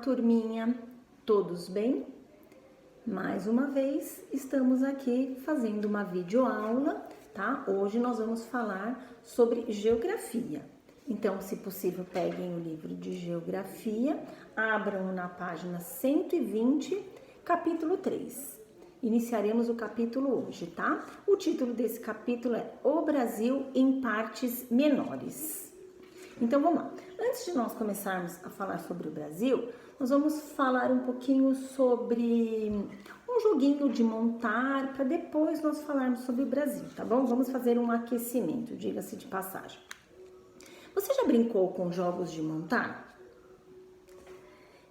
turminha, todos bem? Mais uma vez estamos aqui fazendo uma videoaula, tá? Hoje nós vamos falar sobre geografia. Então, se possível, peguem o livro de geografia, abram na página 120, capítulo 3. Iniciaremos o capítulo hoje, tá? O título desse capítulo é O Brasil em Partes Menores. Então, vamos lá. Antes de nós começarmos a falar sobre o Brasil, nós vamos falar um pouquinho sobre um joguinho de montar, para depois nós falarmos sobre o Brasil, tá bom? Vamos fazer um aquecimento, diga-se de passagem. Você já brincou com jogos de montar?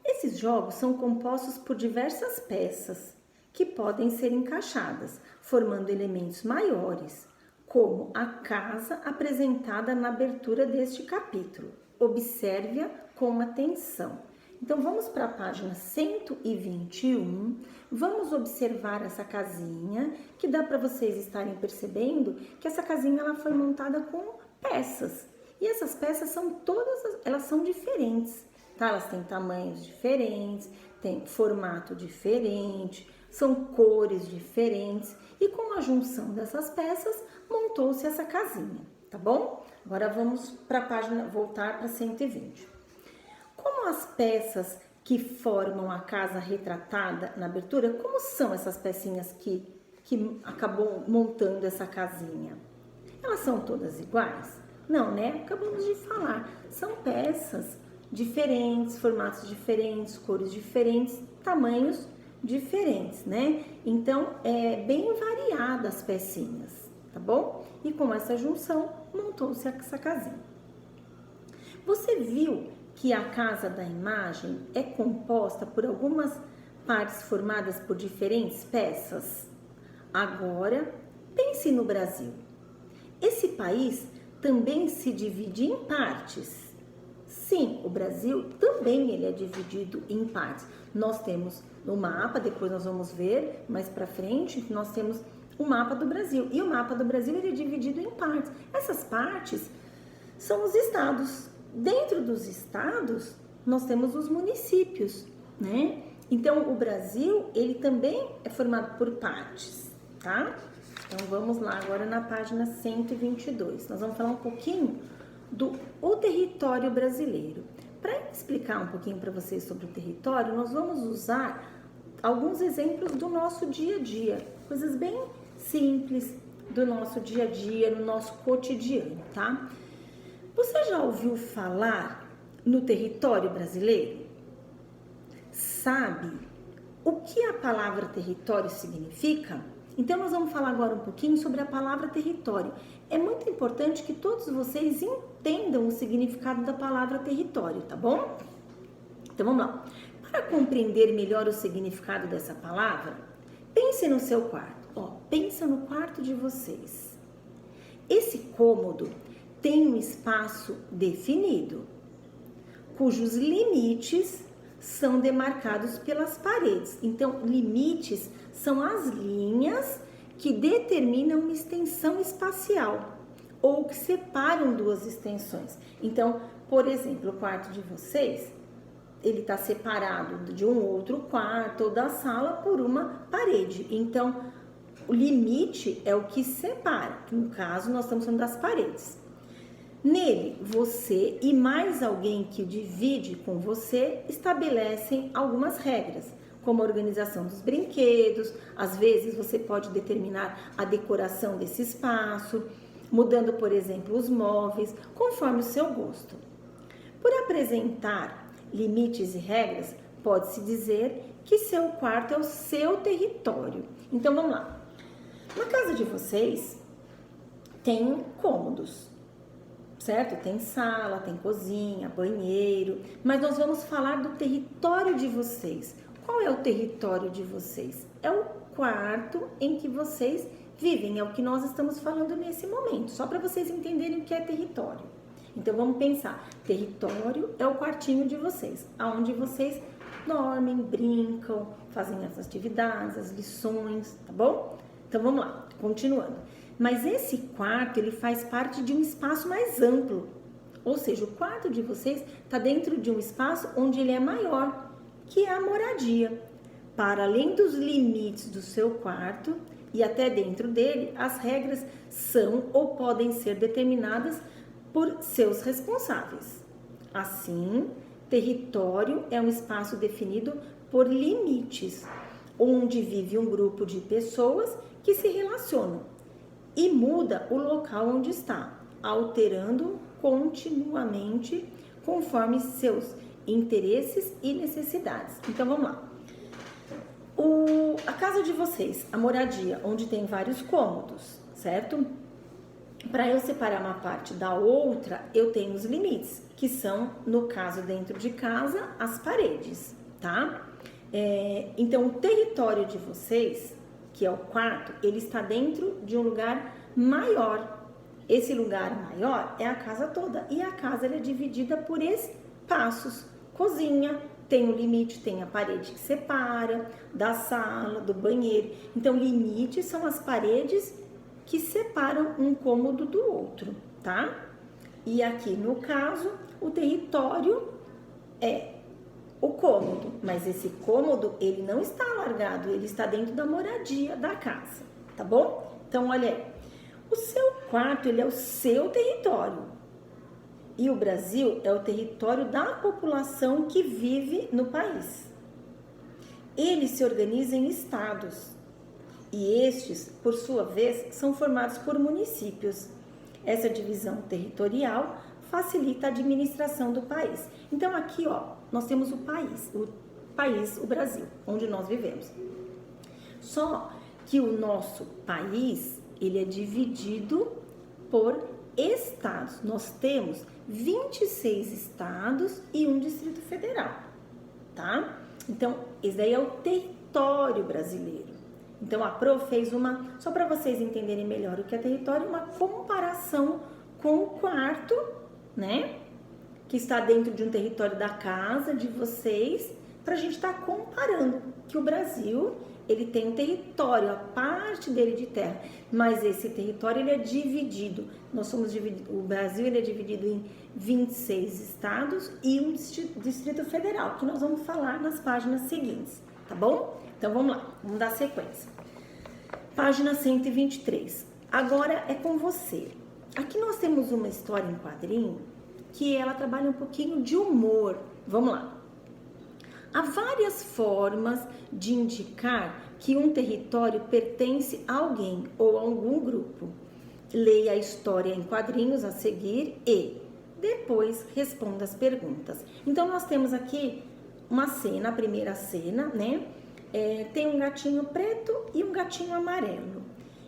Esses jogos são compostos por diversas peças que podem ser encaixadas, formando elementos maiores, como a casa apresentada na abertura deste capítulo. Observe-a com atenção. Então, vamos para a página 121, vamos observar essa casinha, que dá para vocês estarem percebendo que essa casinha ela foi montada com peças. E essas peças elas são diferentes, tá? Elas têm tamanhos diferentes, têm formato diferente, são cores diferentes. E com a junção dessas peças, montou-se essa casinha, tá bom? Agora vamos para a página, voltar para 120. Como as peças que formam a casa retratada na abertura, como são essas pecinhas que acabou montando essa casinha? Elas são todas iguais? Não, né? Acabamos de falar. São peças diferentes, formatos diferentes, cores diferentes, tamanhos diferentes, né? Então, é bem variada as pecinhas, tá bom? E com essa junção, montou-se essa casinha. Você viu que a casa da imagem é composta por algumas partes formadas por diferentes peças? Agora, pense no Brasil. Esse país também se divide em partes. Sim, o Brasil também ele é dividido em partes. Nós temos no mapa, depois nós vamos ver mais para frente, nós temos o mapa do Brasil. E o mapa do Brasil ele é dividido em partes. Essas partes são os estados. Dentro dos estados, nós temos os municípios, né? Então, o Brasil, ele também é formado por partes, tá? Então, vamos lá agora na página 122. Nós vamos falar um pouquinho do território brasileiro. Para explicar um pouquinho para vocês sobre o território, nós vamos usar alguns exemplos do nosso dia a dia, coisas bem simples do nosso dia a dia, no nosso cotidiano, tá? Você já ouviu falar no território brasileiro? Sabe o que a palavra território significa? Então, nós vamos falar agora um pouquinho sobre a palavra território. É muito importante que todos vocês entendam o significado da palavra território, tá bom? Então, vamos lá. Para compreender melhor o significado dessa palavra, pense no seu quarto. Pensa no quarto de vocês. Esse cômodo tem um espaço definido, cujos limites são demarcados pelas paredes. Então, limites são as linhas que determinam uma extensão espacial ou que separam duas extensões. Então, por exemplo, o quarto de vocês, ele está separado de um outro quarto ou da sala por uma parede. Então, o limite é o que separa, que no caso nós estamos falando das paredes. Nele, você e mais alguém que o divide com você estabelecem algumas regras, como a organização dos brinquedos. Às vezes você pode determinar a decoração desse espaço, mudando, por exemplo, os móveis, conforme o seu gosto. Por apresentar limites e regras, pode-se dizer que seu quarto é o seu território. Então, vamos lá. Na casa de vocês, tem cômodos, certo? Tem sala, tem cozinha, banheiro, mas nós vamos falar do território de vocês. Qual é o território de vocês? É o quarto em que vocês vivem, é o que nós estamos falando nesse momento, só para vocês entenderem o que é território. Então, vamos pensar, território é o quartinho de vocês, aonde vocês dormem, brincam, fazem as atividades, as lições, tá bom? Então, vamos lá, continuando. Mas esse quarto, ele faz parte de um espaço mais amplo. Ou seja, o quarto de vocês está dentro de um espaço onde ele é maior que é a moradia. Para além dos limites do seu quarto e até dentro dele, as regras são ou podem ser determinadas por seus responsáveis. Assim, território é um espaço definido por limites, onde vive um grupo de pessoas que se relacionam e muda o local onde está, alterando continuamente conforme seus interesses e necessidades. Então vamos lá. A casa de vocês, a moradia, onde tem vários cômodos, certo? Para eu separar uma parte da outra, eu tenho os limites, que são, no caso dentro de casa, as paredes, tá? Então, o território de vocês, que é o quarto, ele está dentro de um lugar maior. Esse lugar maior é a casa toda, e a casa ela é dividida por espaços. Cozinha, tem o limite, tem a parede que separa da sala, do banheiro. Então, limites são as paredes que separam um cômodo do outro, tá? E aqui, no caso, o território é o cômodo, mas esse cômodo, ele não está alargado, ele está dentro da moradia da casa, tá bom? Então, olha aí, o seu quarto, ele é o seu território. E o Brasil é o território da população que vive no país. Ele se organiza em estados. E estes, por sua vez, são formados por municípios. Essa divisão territorial facilita a administração do país. Então aqui, ó, nós temos o país, o Brasil, onde nós vivemos. Só que o nosso país, ele é dividido por estados. Nós temos 26 estados e um Distrito Federal, tá? Então, esse daí é o território brasileiro. Então, a Pro fez só para vocês entenderem melhor o que é território, uma comparação com o quarto, né? Que está dentro de um território da casa de vocês, para a gente estar comparando que o Brasil, ele tem um território, a parte dele de terra, mas esse território, ele é dividido. O Brasil, ele é dividido em 26 estados e um Distrito Federal, que nós vamos falar nas páginas seguintes, tá bom? Então, vamos lá, vamos dar sequência. Página 123. Agora é com você. Aqui nós temos uma história em quadrinho que ela trabalha um pouquinho de humor. Vamos lá. Há várias formas de indicar que um território pertence a alguém ou a algum grupo. Leia a história em quadrinhos a seguir e depois responda as perguntas. Então, nós temos aqui uma cena, a primeira cena, né? Tem um gatinho preto e um gatinho amarelo.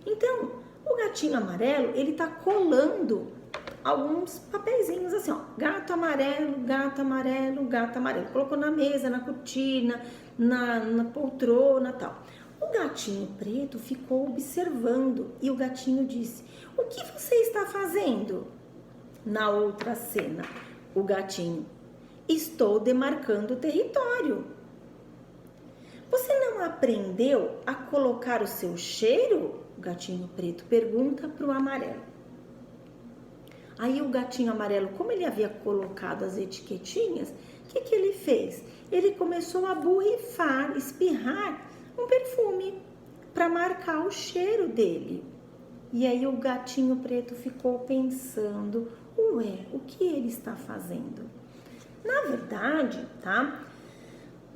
Então, o gatinho amarelo, ele tá colando alguns papeizinhos assim, ó, gato amarelo, gato amarelo, gato amarelo. Colocou na mesa, na cortina, na poltrona, tal. O gatinho preto ficou observando e o gatinho disse: "O que você está fazendo?" Na outra cena, o gatinho: "Estou demarcando o território." "Você não aprendeu a colocar o seu cheiro?" O gatinho preto pergunta para o amarelo. Aí o gatinho amarelo, como ele havia colocado as etiquetinhas, o que ele fez? Ele começou a borrifar, espirrar um perfume para marcar o cheiro dele. E aí o gatinho preto ficou pensando: ué, o que ele está fazendo? Na verdade, tá?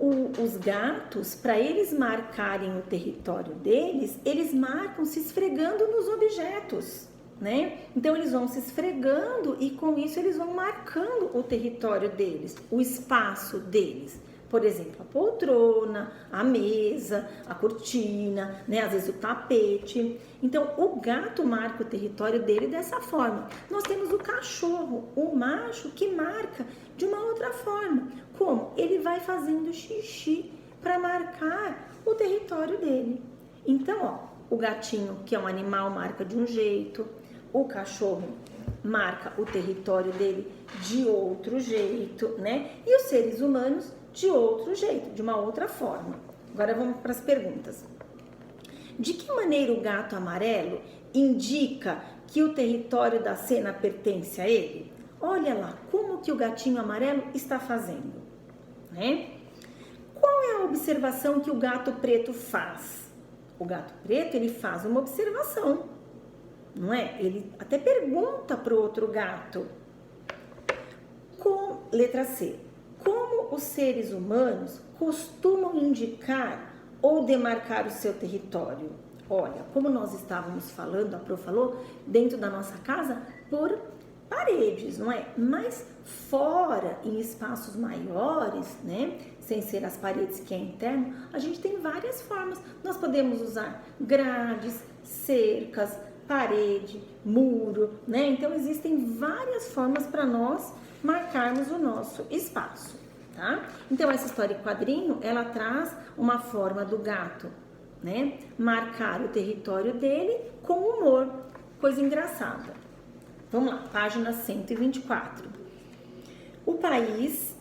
Os gatos, para eles marcarem o território deles, eles marcam se esfregando nos objetos, né? Então, eles vão se esfregando e com isso eles vão marcando o território deles, o espaço deles. Por exemplo, a poltrona, a mesa, a cortina, né? Às vezes o tapete. Então, o gato marca o território dele dessa forma. Nós temos o cachorro, o macho, que marca de uma outra forma. Como? Ele vai fazendo xixi para marcar o território dele. Então, ó, o gatinho, que é um animal, marca de um jeito. O cachorro marca o território dele de outro jeito, né? E os seres humanos de outro jeito, de uma outra forma. Agora vamos para as perguntas. De que maneira o gato amarelo indica que o território da cena pertence a ele? Olha lá como que o gatinho amarelo está fazendo, né? Qual é a observação que o gato preto faz? O gato preto, ele faz uma observação, não é? Ele até pergunta para o outro gato. Letra C. Como os seres humanos costumam indicar ou demarcar o seu território? Olha, como nós estávamos falando, a Pro falou, dentro da nossa casa, por paredes, não é? Mas fora, em espaços maiores, né? Sem ser as paredes que é interno, a gente tem várias formas. Nós podemos usar grades, cercas, parede, muro, né? Então, existem várias formas para nós marcarmos o nosso espaço, tá? Então, essa história em quadrinho, ela traz uma forma do gato, né? Marcar o território dele com humor, coisa engraçada. Vamos lá, página 124. O país,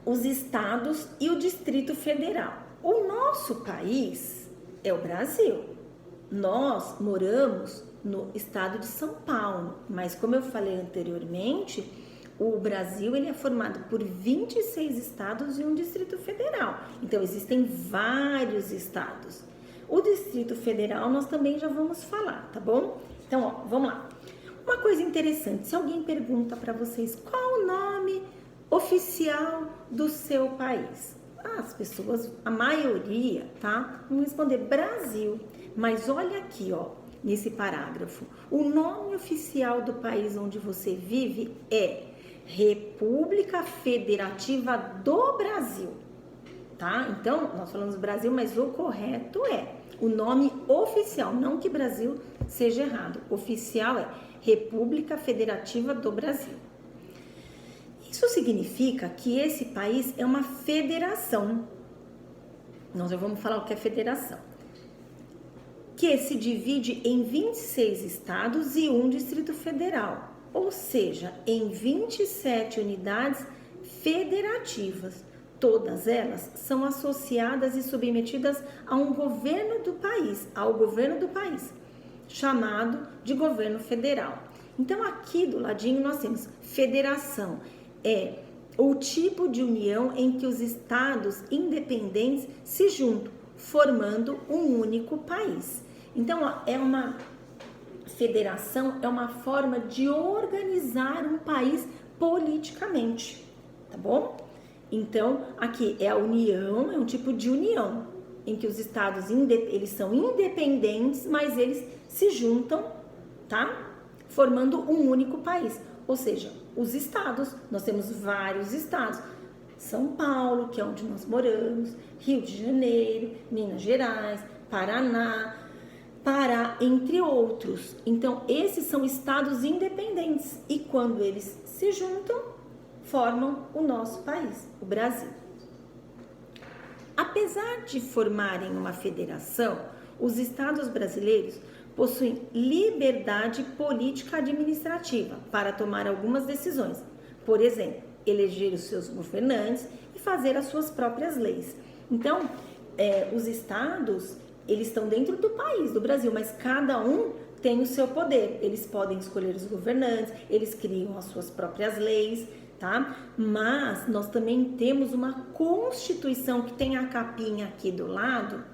os estados e o Distrito Federal. O nosso país é o Brasil. Nós moramos no estado de São Paulo, mas como eu falei anteriormente, o Brasil ele é formado por 26 estados e um Distrito Federal. Então, existem vários estados. O Distrito Federal nós também já vamos falar, tá bom? Então, ó, vamos lá. Uma coisa interessante, se alguém pergunta para vocês qual o nome oficial do seu país, as pessoas, a maioria, tá? Vão responder Brasil. Mas olha aqui, ó, nesse parágrafo, o nome oficial do país onde você vive é República Federativa do Brasil, tá? Então, nós falamos Brasil, mas o correto é o nome oficial, não que Brasil seja errado. Oficial é República Federativa do Brasil. Isso significa que esse país é uma federação. Nós já vamos falar o que é federação. Que se divide em 26 estados e um Distrito Federal, ou seja, em 27 unidades federativas. Todas elas são associadas e submetidas a um governo do país, ao governo do país, chamado de governo federal. Então, aqui do ladinho nós temos federação, é o tipo de união em que os estados independentes se juntam, formando um único país. Então, ó, é uma federação, é uma forma de organizar um país politicamente, tá bom? Então, aqui é a união, é um tipo de união em que os estados eles são independentes, mas eles se juntam, tá? Formando um único país. Ou seja, os estados, nós temos vários estados. São Paulo, que é onde nós moramos, Rio de Janeiro, Minas Gerais, Paraná, Pará, entre outros. Então, esses são estados independentes e quando eles se juntam, formam o nosso país, o Brasil. Apesar de formarem uma federação, os estados brasileiros possuem liberdade política administrativa para tomar algumas decisões. Por exemplo, eleger os seus governantes e fazer as suas próprias leis. Então, os estados, eles estão dentro do país, do Brasil, mas cada um tem o seu poder. Eles podem escolher os governantes, eles criam as suas próprias leis, tá? Mas nós também temos uma Constituição que tem a capinha aqui do lado.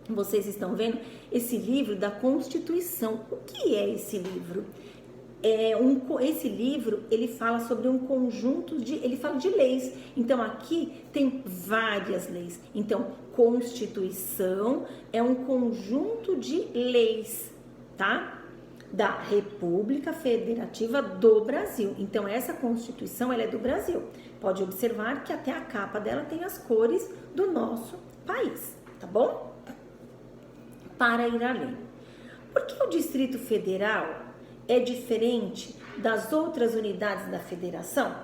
Vocês estão vendo esse livro da Constituição. O que é esse livro? Esse livro, ele fala sobre um conjunto ele fala de leis. Então, aqui tem várias leis. Então, Constituição é um conjunto de leis, tá? Da República Federativa do Brasil. Então, essa Constituição, ela é do Brasil. Pode observar que até a capa dela tem as cores do nosso país, tá bom? Para ir além. Por que o Distrito Federal é diferente das outras unidades da federação?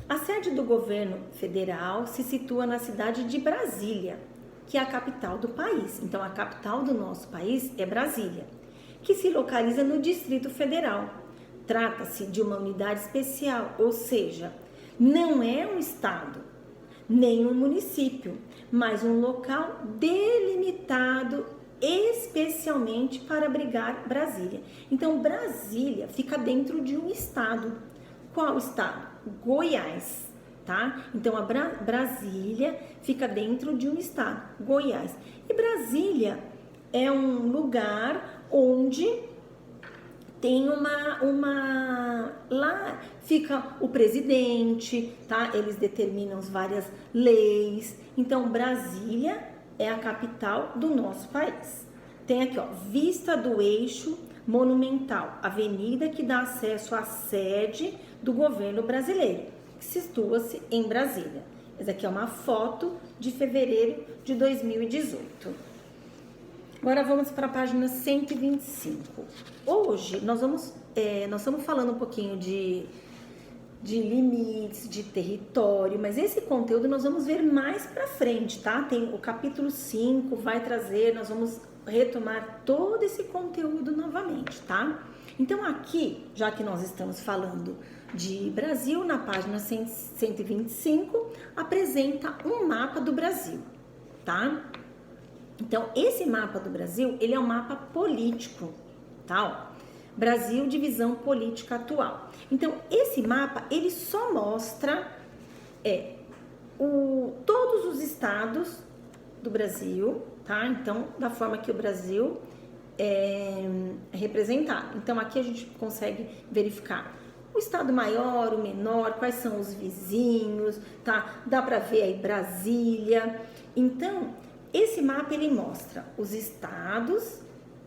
A sede do governo federal se situa na cidade de Brasília, que é a capital do país. Então, a capital do nosso país é Brasília, que se localiza no Distrito Federal. Trata-se de uma unidade especial, ou seja, não é um estado, nem um município, mas um local delimitado especialmente para abrigar Brasília. Então, Brasília fica dentro de um estado. Qual estado? Goiás, tá? Então, a Brasília fica dentro de um estado, Goiás. E Brasília é um lugar onde tem lá fica o presidente, tá? Eles determinam várias leis. Então, Brasília é a capital do nosso país. Tem aqui, ó, vista do eixo monumental, avenida que dá acesso à sede do governo brasileiro, que situa-se em Brasília. Essa aqui é uma foto de fevereiro de 2018. Agora vamos para a página 125. Hoje nós estamos falando um pouquinho de limites, de território, mas esse conteúdo nós vamos ver mais para frente, tá? Tem o capítulo 5, vai trazer, nós vamos retomar todo esse conteúdo novamente, tá? Então aqui, já que nós estamos falando de Brasil, na página 125, apresenta um mapa do Brasil, tá? Então, esse mapa do Brasil, ele é um mapa político, tá? Ó, Brasil, divisão política atual. Então, esse mapa, ele só mostra todos os estados do Brasil, tá? Então, da forma que o Brasil é representado. Então, aqui a gente consegue verificar o estado maior, o menor, quais são os vizinhos, tá? Dá para ver aí Brasília. Então, esse mapa, ele mostra os estados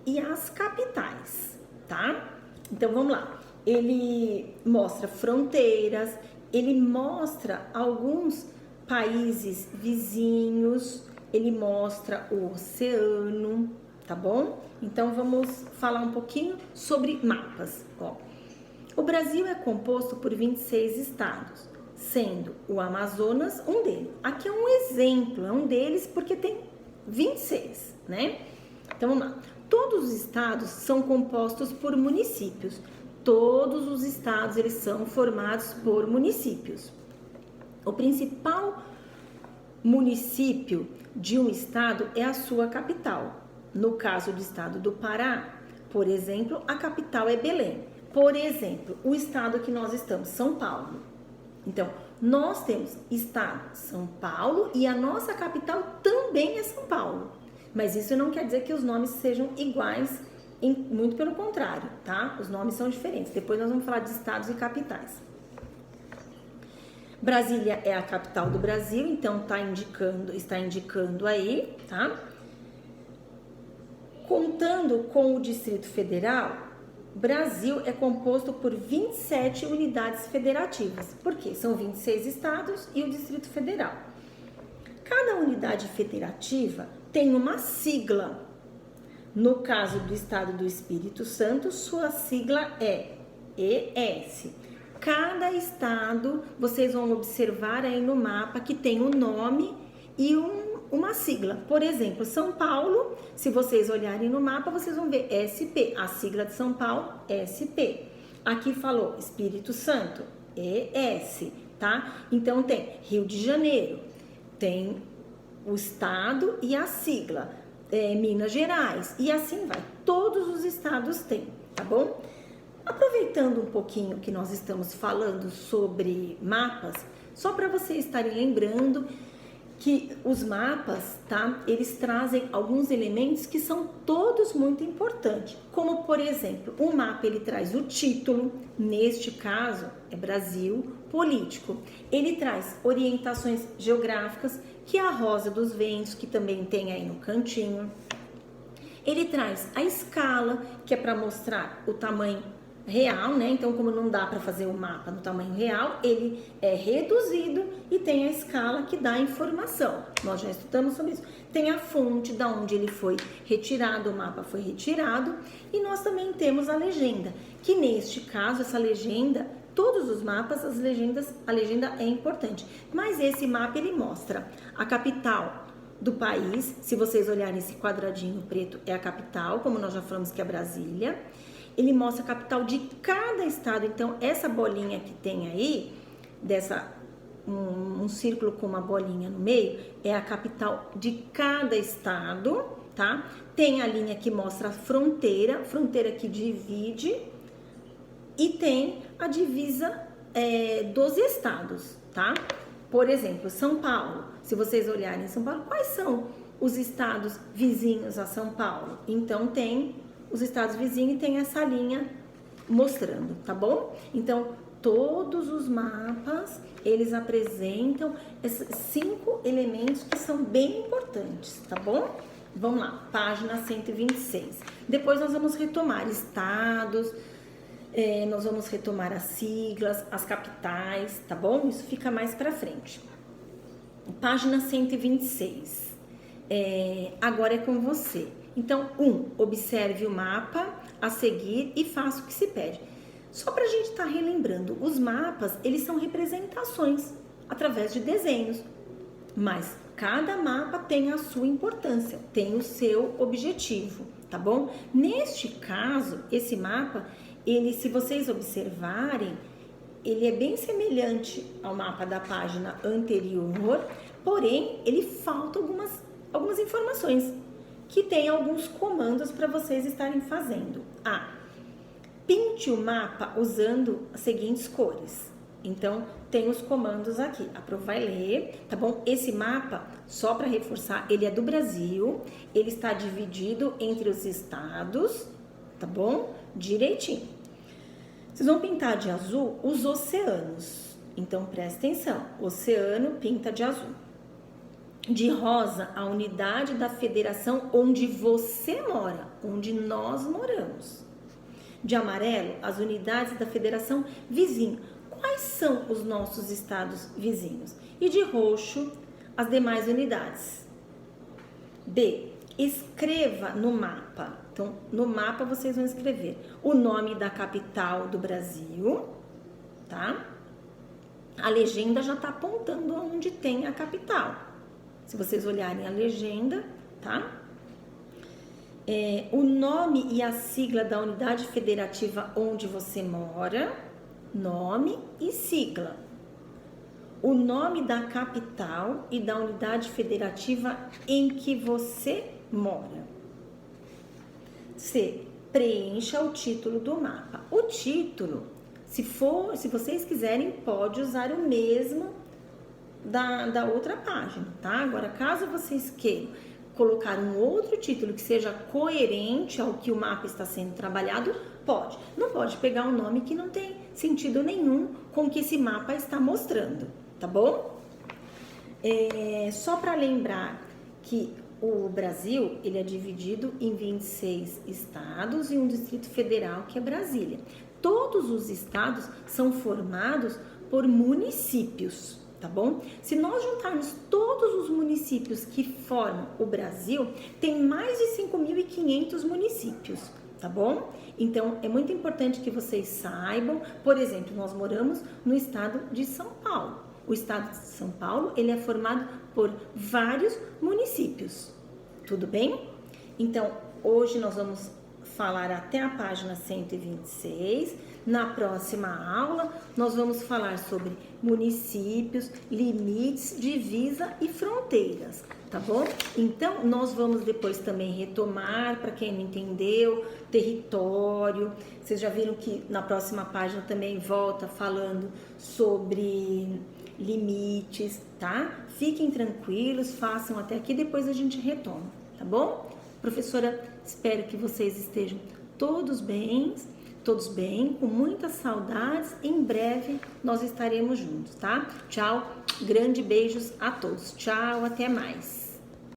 e as capitais, tá? Então, vamos lá. Ele mostra fronteiras, ele mostra alguns países vizinhos, ele mostra o oceano, tá bom? Então, vamos falar um pouquinho sobre mapas, ó. O Brasil é composto por 26 estados, sendo o Amazonas um deles. Aqui é um exemplo, é um deles porque tem 26, né? Então, vamos lá. Todos os estados são compostos por municípios. Todos os estados, eles são formados por municípios. O principal município de um estado é a sua capital. No caso do estado do Pará, por exemplo, a capital é Belém. Por exemplo, o estado que nós estamos, São Paulo. Então, nós temos estado São Paulo e a nossa capital também é São Paulo. Mas isso não quer dizer que os nomes sejam iguais, muito pelo contrário, tá? Os nomes são diferentes. Depois nós vamos falar de estados e capitais. Brasília é a capital do Brasil, então está indicando aí, tá? Contando com o Distrito Federal, Brasil é composto por 27 unidades federativas, porque são 26 estados e o Distrito Federal. Cada unidade federativa tem uma sigla. No caso do estado do Espírito Santo, sua sigla é ES. Cada estado, vocês vão observar aí no mapa que tem um nome e uma sigla. Por exemplo, São Paulo, se vocês olharem no mapa, vocês vão ver SP, a sigla de São Paulo, SP. Aqui falou Espírito Santo, ES, tá? Então tem Rio de Janeiro, tem o estado e a sigla, Minas Gerais, e assim vai. Todos os estados têm, tá bom? Aproveitando um pouquinho que nós estamos falando sobre mapas, só para vocês estarem lembrando que os mapas, tá? Eles trazem alguns elementos que são todos muito importantes, como por exemplo, o mapa ele traz o título, neste caso é Brasil político. Ele traz orientações geográficas, que é a rosa dos ventos, que também tem aí no cantinho. Ele traz a escala, que é para mostrar o tamanho real, né? Então, como não dá para fazer o mapa no tamanho real, ele é reduzido e tem a escala que dá a informação. Nós já estudamos sobre isso. Tem a fonte da onde ele foi retirado, o mapa foi retirado, e nós também temos a legenda, que neste caso, essa legenda, todos os mapas, a legenda é importante. Mas esse mapa, ele mostra a capital do país. Se vocês olharem esse quadradinho preto, é a capital, como nós já falamos que é Brasília. Ele mostra a capital de cada estado. Então, essa bolinha que tem aí, um círculo com uma bolinha no meio, é a capital de cada estado, tá? Tem a linha que mostra a fronteira que divide, e tem a divisa dos estados, tá? Por exemplo, São Paulo. Se vocês olharem São Paulo, quais são os estados vizinhos a São Paulo? Então, tem os estados vizinhos e tem essa linha mostrando, tá bom? Então, todos os mapas, eles apresentam esses 5 elementos que são bem importantes, tá bom? Vamos lá, página 126. Depois nós vamos retomar estados, nós vamos retomar as siglas, as capitais, tá bom? Isso fica mais pra frente. Página 126. Agora é com você. Então, observe o mapa a seguir e faça o que se pede. Só para a gente estar relembrando, os mapas, eles são representações através de desenhos, mas cada mapa tem a sua importância, tem o seu objetivo, tá bom? Neste caso, esse mapa, ele, se vocês observarem, ele é bem semelhante ao mapa da página anterior, porém, ele falta algumas informações, que tem alguns comandos para vocês estarem fazendo. Pinte o mapa usando as seguintes cores. Então, tem os comandos aqui. A Pro vai ler, tá bom? Esse mapa, só para reforçar, ele é do Brasil. Ele está dividido entre os estados, tá bom? Direitinho. Vocês vão pintar de azul os oceanos. Então, presta atenção. Oceano pinta de azul. De rosa, a unidade da federação onde você mora, onde nós moramos. De amarelo, as unidades da federação vizinha. Quais são os nossos estados vizinhos? E de roxo, as demais unidades. B, escreva no mapa. Então, no mapa vocês vão escrever o nome da capital do Brasil, tá? A legenda já está apontando onde tem a capital. Se vocês olharem a legenda, tá? O nome e a sigla da unidade federativa onde você mora, nome e sigla. O nome da capital e da unidade federativa em que você mora. C, preencha o título do mapa. O título, se vocês quiserem, pode usar o mesmo da outra página, tá? Agora, caso vocês queiram colocar um outro título que seja coerente ao que o mapa está sendo trabalhado, pode. Não pode pegar um nome que não tem sentido nenhum com o que esse mapa está mostrando, tá bom? Só para lembrar que o Brasil, ele é dividido em 26 estados e um distrito federal, que é Brasília. Todos os estados são formados por municípios, tá bom? Se nós juntarmos todos os municípios que formam o Brasil, tem mais de 5.500 municípios, tá bom? Então, é muito importante que vocês saibam, por exemplo, nós moramos no estado de São Paulo. O estado de São Paulo, ele é formado por vários municípios, tudo bem? Então, hoje nós vamos falar até a página 126. Na próxima aula, nós vamos falar sobre municípios, limites, divisa e fronteiras, tá bom? Então, nós vamos depois também retomar, para quem não entendeu, território. Vocês já viram que na próxima página também volta falando sobre limites, tá? Fiquem tranquilos, façam até aqui, depois a gente retoma, tá bom? Professora, espero que vocês estejam todos bem, com muitas saudades. Em breve nós estaremos juntos, tá? Tchau, grande beijos a todos. Tchau, até mais.